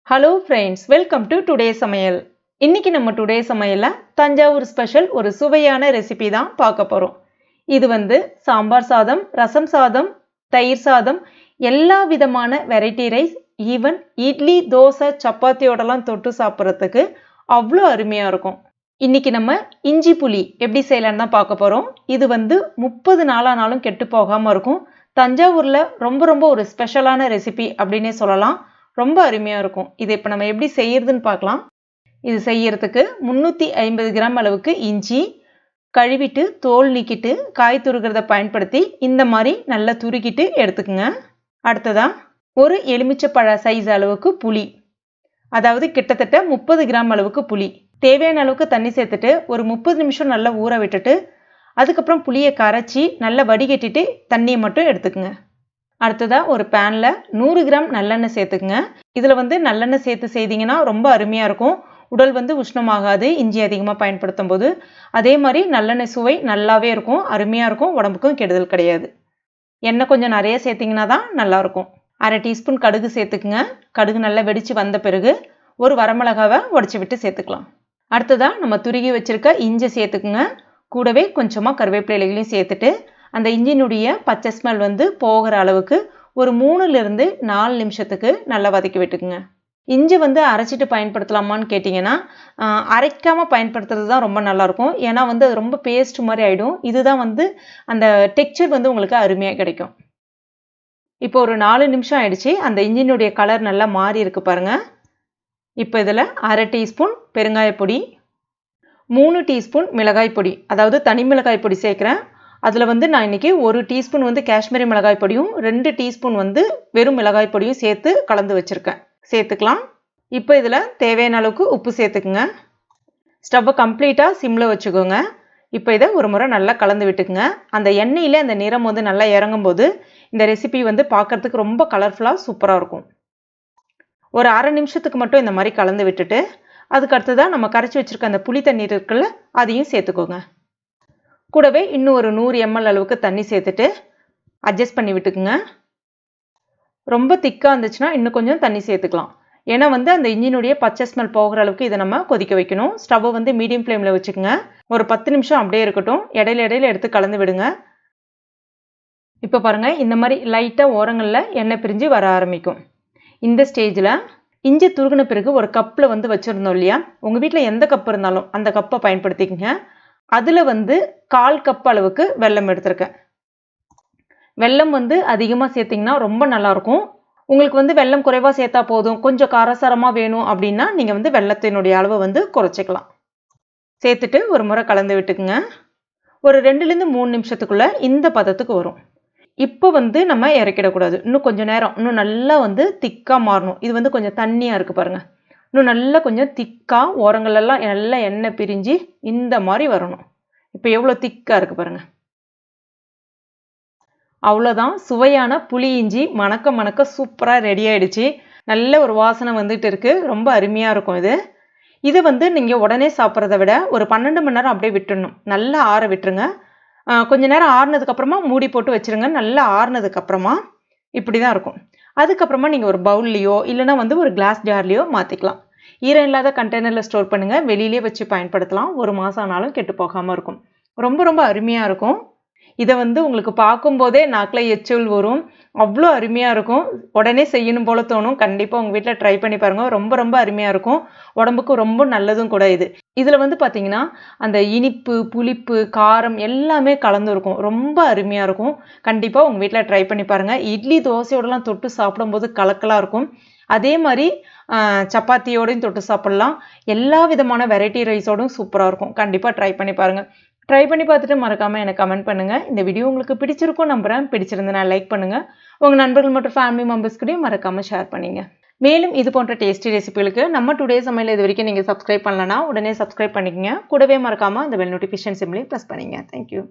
Hello friends, welcome to today's Samayal. இன்னைக்கு நம்ம today சமையல்ல தஞ்சாவூர் ஸ்பெஷல் ஒரு சுவையான ரெசிபி தான் பார்க்க போறோம். இது சாம்பார் சாதம், ரசம் சாதம், தயிர் சாதம், எல்லா விதமான variety rice, even idli, dosa, சப்பாத்தியோடலாம் தொட்டு சாப்பிட்றதுக்கு அவ்வளோ அருமையா இருக்கும். இன்னைக்கு நம்ம இஞ்சி புளி எப்படி செய்யலாம்னு தான் பார்க்க போறோம். இது 30 நாளானாலும் கெட்டு போகாம இருக்கும். தஞ்சாவூர்ல ரொம்ப ஒரு ஸ்பெஷலான ரெசிபி அப்படின்னே சொல்லலாம். ரொம்ப அருமையா இருக்கும். இது இப்போ நம்ம எப்படி செய்யறதுன்னு பார்க்கலாம். இது செய்யறதுக்கு 350 கிராம் அளவுக்கு இஞ்சி கழுவிட்டு தோல் நீக்கிட்டு காய் துருகிறத பயன்படுத்தி இந்த மாதிரி நல்லா துருக்கிட்டு எடுத்துக்கங்க. அடுத்ததா ஒரு எலுமிச்சப்பழ சைஸ் அளவுக்கு புளி, அதாவது கிட்டத்தட்ட 30 கிராம் அளவுக்கு புளி. தேவையான அளவுக்கு தண்ணி சேர்த்துட்டு ஒரு 30 நிமிஷம் நல்லா ஊற விட்டுட்டு அதுக்கப்புறம் புளியை கரைச்சி நல்லா வடிகட்டிட்டு தண்ணியை மட்டும் எடுத்துக்கங்க. அடுத்ததா ஒரு பேனில் 100 கிராம் நல்லெண்ணெய் சேர்த்துக்குங்க. இதில் நல்லெண்ணெய் சேர்த்து செய்தீங்கன்னா ரொம்ப அருமையாக இருக்கும். உடல் உஷ்ணமாகாது இஞ்சி அதிகமாக பயன்படுத்தும் போது. அதே மாதிரி நல்லெண்ணெய் சுவை நல்லாவே இருக்கும், அருமையாக இருக்கும், உடம்புக்கும் கெடுதல் கிடையாது. எண்ணெய் கொஞ்சம் நிறைய சேர்த்திங்கன்னா தான் நல்லாயிருக்கும். அரை டீஸ்பூன் கடுகு சேர்த்துக்குங்க. கடுகு நல்லா வெடித்து வந்த பிறகு ஒரு வரமிளகாவை உடச்சி விட்டு சேர்த்துக்கலாம். அடுத்ததாக நம்ம துருகி வச்சுருக்க இஞ்சி சேர்த்துக்குங்க. கூடவே கொஞ்சமாக கருவேப்பிலை இலைகளையும் சேர்த்துட்டு அந்த இஞ்சினுடைய பச்சை ஸ்மெல் போகிற அளவுக்கு ஒரு 3லிருந்து 4 நிமிஷத்துக்கு நல்லா வதக்கி விட்டுக்குங்க. இஞ்சி அரைச்சிட்டு பயன்படுத்தலாமான்னு கேட்டிங்கன்னா அரைக்காமல் பயன்படுத்துறது தான் ரொம்ப நல்லாயிருக்கும். ஏன்னா அது ரொம்ப பேஸ்ட் மாதிரி ஆகிடும். இதுதான் அந்த டெக்ஸ்சர் உங்களுக்கு அருமையாக கிடைக்கும். இப்போ ஒரு 4 நிமிஷம் ஆயிடுச்சு. அந்த இஞ்சினுடைய கலர் நல்லா மாறி இருக்கு பாருங்க. இப்போ இதில் அரை டீஸ்பூன் பெருங்காயப்பொடி, 3 டீஸ்பூன் மிளகாய் பொடி, அதாவது தனி மிளகாய் பொடி சேர்க்குறேன். அதில் நான் இன்றைக்கி 1 டீஸ்பூன் காஷ்மீரி மிளகாய் பொடியும் 2 டீஸ்பூன் வெறும் மிளகாய் பொடியும் சேர்த்து கலந்து வச்சுருக்கேன். சேர்த்துக்கலாம். இப்போ இதில் தேவையான அளவுக்கு உப்பு சேர்த்துக்குங்க. ஸ்டவ்வை கம்ப்ளீட்டாக சிம்மில் வச்சுக்கோங்க. இப்போ இதை ஒரு முறை நல்லா கலந்து விட்டுக்குங்க. அந்த எண்ணெயில் அந்த நிறம் நல்லா இறங்கும் போது இந்த ரெசிபி பார்க்குறதுக்கு ரொம்ப கலர்ஃபுல்லாக சூப்பராக இருக்கும். ஒரு அரை நிமிஷத்துக்கு மட்டும் இந்த மாதிரி கலந்து விட்டுட்டு அதுக்கு அடுத்ததாக நம்ம கரைச்சி வச்சுருக்க அந்த புளி தண்ணீர் இருக்குல்ல, அதையும் சேர்த்துக்கோங்க. கூடவே இன்னும் ஒரு 100 ml அளவுக்கு தண்ணி சேர்த்துட்டு அட்ஜஸ்ட் பண்ணி விட்டுக்குங்க. ரொம்ப திக்காக இருந்துச்சுன்னா இன்னும் கொஞ்சம் தண்ணி சேர்த்துக்கலாம். ஏன்னா அந்த இஞ்சினுடைய பச்சை ஸ்மெல் போகிற அளவுக்கு இதை நம்ம கொதிக்க வைக்கணும். ஸ்டவ்வை மீடியம் ஃப்ளேமில் வச்சுக்கோங்க. ஒரு 10 நிமிஷம் அப்படியே இருக்கட்டும். இடையில எடுத்து கலந்து விடுங்க. இப்போ பாருங்கள், இந்த மாதிரி லைட்டாக ஓரங்களில் எண்ணெய் பிரிஞ்சு வர ஆரம்பிக்கும். இந்த ஸ்டேஜில் இஞ்சி துருகின பிறகு ஒரு கப்பில் வச்சுருந்தோம் இல்லையா, உங்கள் வீட்டில் எந்த கப் இருந்தாலும் அந்த கப்பை பயன்படுத்திக்கங்க. அதில் 1/4 கப் அளவுக்கு வெல்லம் எடுத்திருக்கேன். வெல்லம் அதிகமாக சேர்த்திங்கன்னா ரொம்ப நல்லாயிருக்கும். உங்களுக்கு வெல்லம் குறைவாக சேர்த்தா போதும், கொஞ்சம் காரசாரமாக வேணும் அப்படின்னா நீங்கள் வெல்லத்தினுடைய அளவை குறைச்சிக்கலாம். சேர்த்துட்டு ஒரு முறை கலந்து விட்டுக்குங்க. ஒரு 2லேருந்து 3 நிமிஷத்துக்குள்ளே இந்த பதத்துக்கு வரும். இப்போ நம்ம இறக்கிடக்கூடாது. இன்னும் கொஞ்சம் நேரம் இன்னும் நல்லா திக்காக மாறணும். இது கொஞ்சம் தண்ணியாக இருக்குது பாருங்கள். இன்னும் நல்லா கொஞ்சம் திக்காக ஓரங்களெல்லாம் நல்லா எண்ணெய் பிரிஞ்சு இந்த மாதிரி வரணும். இப்போ எவ்வளோ திக்காக இருக்குது பாருங்கள். அவ்வளோதான், சுவையான புளி இஞ்சி மணக்க சூப்பராக ரெடி ஆகிடுச்சு. நல்ல ஒரு வாசனை வந்துட்டு இருக்குது. ரொம்ப அருமையாக இருக்கும் இது. இது நீங்கள் உடனே சாப்பிட்றத விட ஒரு 12 மணி நேரம் அப்படியே விட்டுடணும். நல்லா ஆற விட்டுருங்க. கொஞ்ச நேரம் ஆறுனதுக்கப்புறமா மூடி போட்டு வச்சுருங்க. நல்லா ஆறுனதுக்கப்புறமா இப்படி தான் இருக்கும். அதுக்கப்புறமா நீங்கள் ஒரு பவுல்லையோ இல்லைனா ஒரு கிளாஸ் ஜார்லையோ மாற்றிக்கலாம். ஈரம் இல்லாத கண்டெய்னரில் ஸ்டோர் பண்ணுங்கள். வெளியிலே வச்சு பயன்படுத்தலாம். 1 மாதம் ஆனாலும் கெட்டு போகாமல் இருக்கும். ரொம்ப அருமையாக இருக்கும். இதை உங்களுக்கு பார்க்கும்போதே நாக்கில் எச்சில் வரும். அவ்வளோ அருமையாக இருக்கும். உடனே செய்யணும் போல தோணும். கண்டிப்பாக உங்கள் வீட்டில் ட்ரை பண்ணி பாருங்கள். ரொம்ப அருமையாக இருக்கும். உடம்புக்கு ரொம்ப நல்லதும் கூட இது. இதில் பார்த்தீங்கன்னா அந்த இனிப்பு, புளிப்பு, காரம் எல்லாமே கலந்து இருக்கும். ரொம்ப அருமையாக இருக்கும். கண்டிப்பாக உங்கள் வீட்டில் ட்ரை பண்ணி பாருங்கள். இட்லி தோசையோடலாம் தொட்டு சாப்பிடும்போது கலக்கலாக இருக்கும். அதே மாதிரி சப்பாத்தியோடையும் தொட்டு சாப்பிட்லாம். எல்லா விதமான வெரைட்டி ரைஸோடும் சூப்பராக இருக்கும். கண்டிப்பாக ட்ரை பண்ணி பாருங்கள். ட்ரை பண்ணி பார்த்துட்டு மறக்காமல் எனக்கு கமெண்ட் பண்ணுங்கள். இந்த வீடியோ உங்களுக்கு பிடிச்சிருக்கும் நம்புகிறேன். பிடிச்சிருந்தா லைக் பண்ணுங்கள். உங்கள் நண்பர்கள் மற்றும் ஃபேமிலி மெம்பர்ஸ்கிட்டையும் மறக்காமல் ஷேர் பண்ணிங்க. மேலும் இது போன்ற டேஸ்டி ரெசிபிகளுக்கு நம்ம டுடே சமையல் இது வரைக்கும் நீங்கள் சப்ஸ்கிரைப் பண்ணலன்னா உடனே சப்ஸ்கிரைப் பண்ணிக்கங்க. கூடவே மறக்காமல் அந்த பெல் நோட்டிஃபிகேஷன் சிம்லையும் ப்ரெஸ் பண்ணிங்க. தேங்க்யூ.